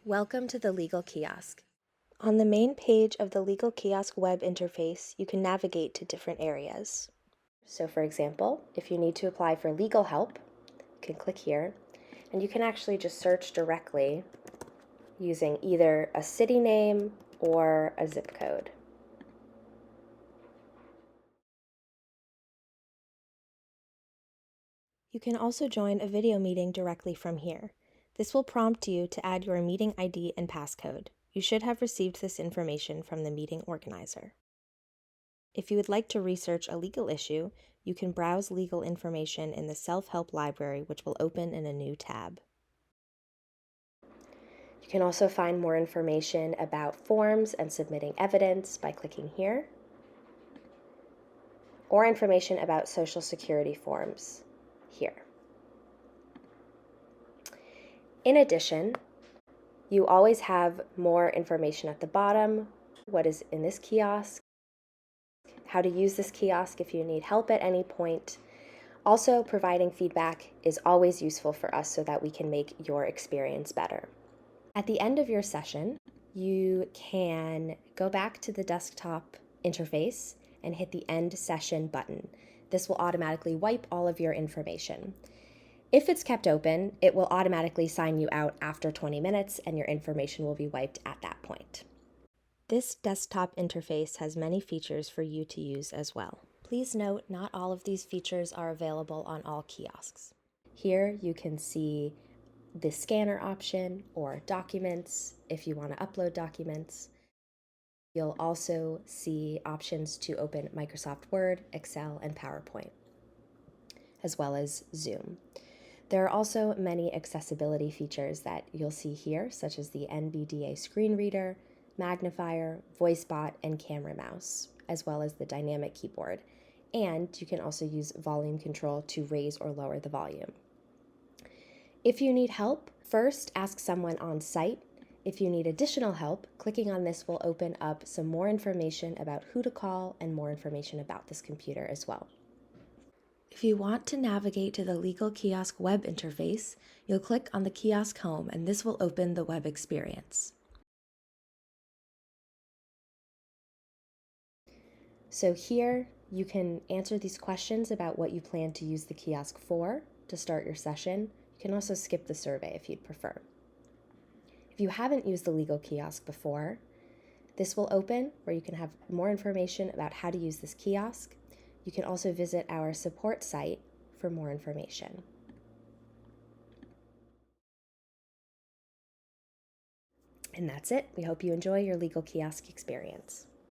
Welcome to the Legal Kiosk. On the main page of the Legal Kiosk web interface, you can navigate to different areas. So for example, if you need to apply for legal help, you can click here, and you can actually just search directly using either a city name or a zip code. You can also join a video meeting directly from here. This will prompt you to add your meeting ID and passcode. You should have received this information from the meeting organizer. If you would like to research a legal issue, you can browse legal information in the self-help library, which will open in a new tab. You can also find more information about forms and submitting evidence by clicking here, or information about Social Security forms here. In addition, you always have more information at the bottom, what is in this kiosk, how to use this kiosk if you need help at any point. Also, providing feedback is always useful for us so that we can make your experience better. At the end of your session, you can go back to the desktop interface and hit the End Session button. This will automatically wipe all of your information. If it's kept open, it will automatically sign you out after 20 minutes and your information will be wiped at that point. This desktop interface has many features for you to use as well. Please note, not all of these features are available on all kiosks. Here you can see the scanner option or documents if you want to upload documents. You'll also see options to open Microsoft Word, Excel, and PowerPoint, as well as Zoom. There are also many accessibility features that you'll see here, such as the NVDA screen reader, magnifier, voice bot, and camera mouse, as well as the dynamic keyboard. And you can also use volume control to raise or lower the volume. If you need help, first ask someone on site. If you need additional help, clicking on this will open up some more information about who to call and more information about this computer as well. If you want to navigate to the Legal Kiosk web interface, you'll click on the kiosk home and this will open the web experience. So here you can answer these questions about what you plan to use the kiosk for to start your session. You can also skip the survey if you'd prefer. If you haven't used the Legal Kiosk before, this will open where you can have more information about how to use this kiosk. You can also visit our support site for more information. And that's it. We hope you enjoy your Legal Kiosk experience.